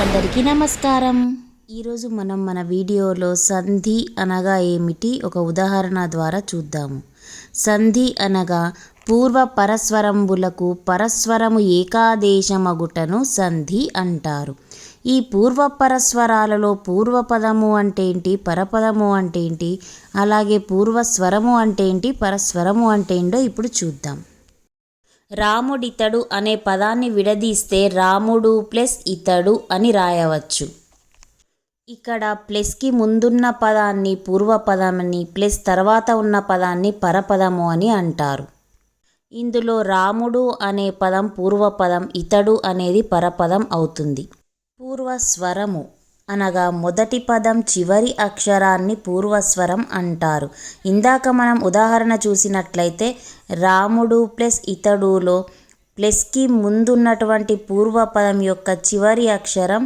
అందరికీ నమస్కారం. ఈరోజు మనం మన వీడియోలో సంధి అనగా ఏమిటి ఒక ఉదాహరణ ద్వారా చూద్దాము. సంధి అనగా పూర్వ పరస్వరంబులకు పరస్వరము ఏకాదేశమగుటను సంధి అంటారు. ఈ పూర్వ పరస్వరాలలో పూర్వపదము అంటే ఏంటి, పరపదము అంటే ఏంటి, అలాగే పూర్వస్వరము అంటే ఏంటి, పరస్వరము అంటే ఏంటో ఇప్పుడు చూద్దాం. రాముడితడు అనే పదాన్ని విడదీస్తే రాముడు ప్లస్ ఇతడు అని రాయవచ్చు. ఇక్కడ ప్లస్కి ముందున్న పదాన్ని పూర్వపదమని, ప్లస్ తర్వాత ఉన్న పదాన్ని పరపదము అని అంటారు. ఇందులో రాముడు అనే పదం పూర్వపదం, ఇతడు అనేది పరపదం అవుతుంది. పూర్వస్వరము అనగా మొదటి పదం చివరి అక్షరాన్ని పూర్వస్వరం అంటారు. ఇందాక మనం ఉదాహరణ చూసినట్లయితే రాముడు ప్లస్ ఇతడులో ప్లస్కి ముందున్నటువంటి పూర్వపదం యొక్క చివరి అక్షరం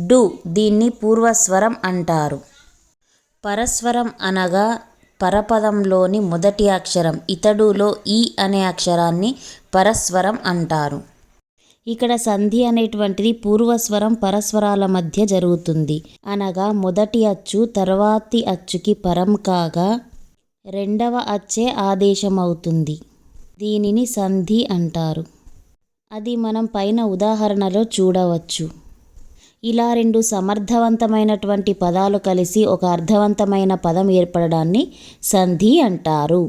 డు, దీన్ని పూర్వస్వరం అంటారు. పరస్వరం అనగా పరపదంలోని మొదటి అక్షరం, ఇతడులో ఈ అనే అక్షరాన్ని పరస్వరం అంటారు. ఇక్కడ సంధి అనేటువంటిది పూర్వస్వరం పరస్వరాల మధ్య జరుగుతుంది. అనగా మొదటి అచ్చు తర్వాతి అచ్చుకి పరం కాగా రెండవ అచ్చే ఆదేశమవుతుంది. దీనిని సంధి అంటారు. అది మనం పైన ఉదాహరణలో చూడవచ్చు. ఇలా రెండు సమర్థవంతమైనటువంటి పదాలు కలిసి ఒక అర్థవంతమైన పదం ఏర్పడడాన్ని సంధి అంటారు.